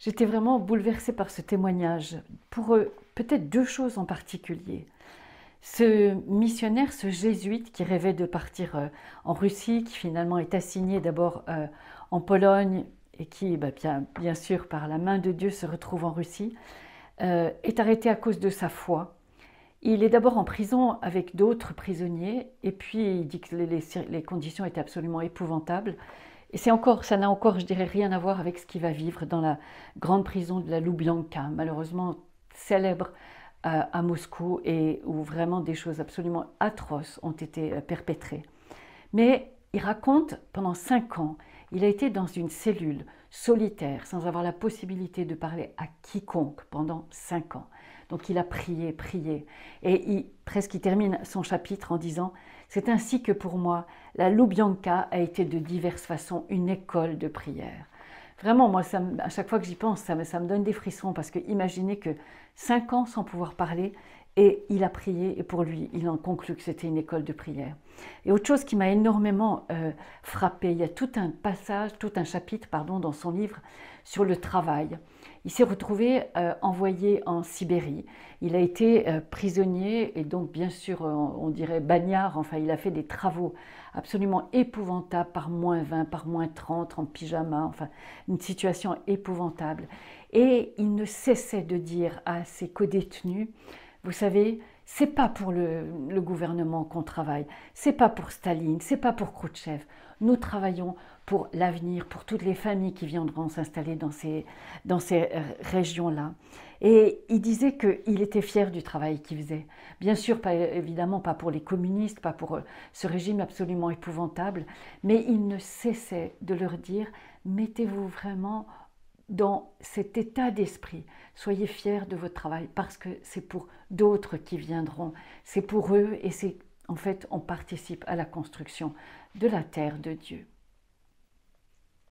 J'étais vraiment bouleversée par ce témoignage, pour peut-être deux choses en particulier. Ce missionnaire, ce jésuite qui rêvait de partir en Russie, qui finalement est assigné d'abord en Pologne et qui, bien sûr, par la main de Dieu, se retrouve en Russie, est arrêté à cause de sa foi. Il est d'abord en prison avec d'autres prisonniers, et puis il dit que les conditions étaient absolument épouvantables. Et ça n'a encore, je dirais, rien à voir avec ce qu'il va vivre dans la grande prison de la Loubianka, malheureusement célèbre à Moscou, et où vraiment des choses absolument atroces ont été perpétrées. Mais il raconte, pendant 5 ans, il a été dans une cellule solitaire, sans avoir la possibilité de parler à quiconque pendant 5 ans. Donc il a prié, prié. Et il termine son chapitre en disant « C'est ainsi que pour moi, la Loubianka a été de diverses façons une école de prière. » Vraiment, moi, à chaque fois que j'y pense, ça me donne des frissons, parce que imaginez que 5 ans sans pouvoir parler, et il a prié, et pour lui, il en conclut que c'était une école de prière. Et autre chose qui m'a énormément frappée, il y a tout un passage, tout un chapitre, pardon, dans son livre sur le travail. Il s'est retrouvé envoyé en Sibérie. Il a été prisonnier et donc bien sûr on dirait bagnard. Enfin, il a fait des travaux absolument épouvantables par -20, par -30 en pyjama. Enfin, une situation épouvantable. Et il ne cessait de dire à ses codétenus, vous savez, c'est pas pour le gouvernement qu'on travaille, c'est pas pour Staline, c'est pas pour Khrouchtchev. Nous travaillons pour l'avenir, pour toutes les familles qui viendront s'installer dans ces régions-là. Et il disait qu'il était fier du travail qu'il faisait. Bien sûr, évidemment pas pour les communistes, pas pour ce régime absolument épouvantable, mais il ne cessait de leur dire « mettez-vous vraiment dans cet état d'esprit. Soyez fiers de votre travail parce que c'est pour d'autres qui viendront. C'est pour eux et en fait, on participe à la construction de la terre de Dieu. »